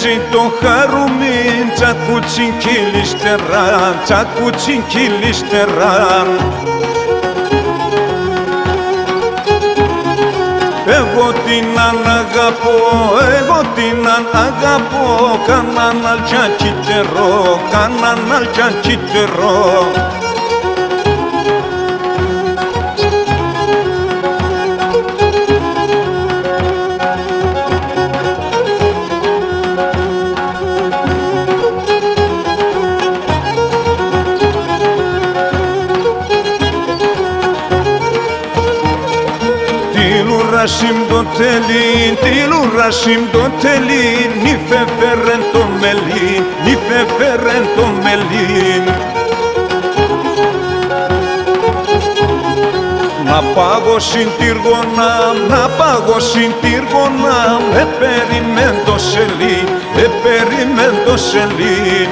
ζητώ χαρούμιν, τσακούτσιν κυλιστεράν, τσακούτσιν κυλιστεράν. Εγώ την αγαπώ, εγώ την αγαπώ, κανάν αλτιά κιτερό, κανάν αλτιά κιτερό. Τιλουράσιμ το τελήν, νυφε φέρεν το μελίν, νυφε φέρεν το μελίν. Να πάγωσιν τυργονάμ, να πάγωσιν τυργονάμ, επεριμεν το σελίν, επεριμεν το σελίν.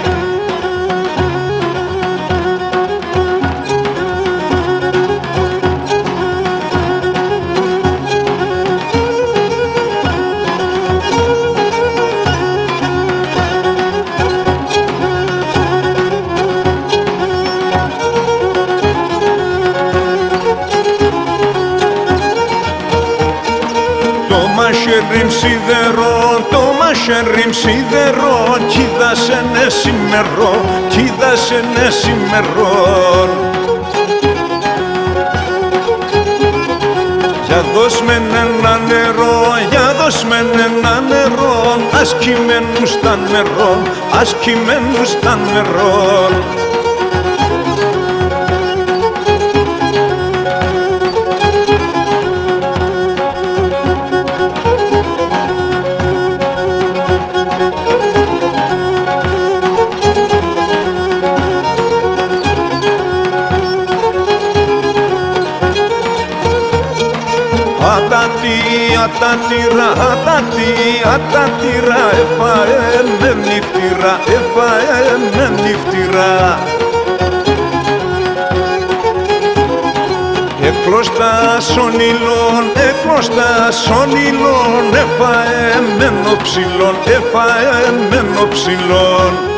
Μαχαίριμ σιδερών, το μαχαίριμ σιδερών, κι είδασενε σημερών, κι είδασενε σημερών. Για δώσ' μεν ένα νερό, για δώσ' μεν ένα νερό, ας κειμένουν στα νερό, ας κειμένουν στα νερό. Ατατήρα, ατατήρα, έφαε με νύφτηρα, έφαε με νύφτηρα. Εκλώστας ονειλών, εκλώστας ονειλών, έφαε με νοψιλών, έφαε με νοψιλών.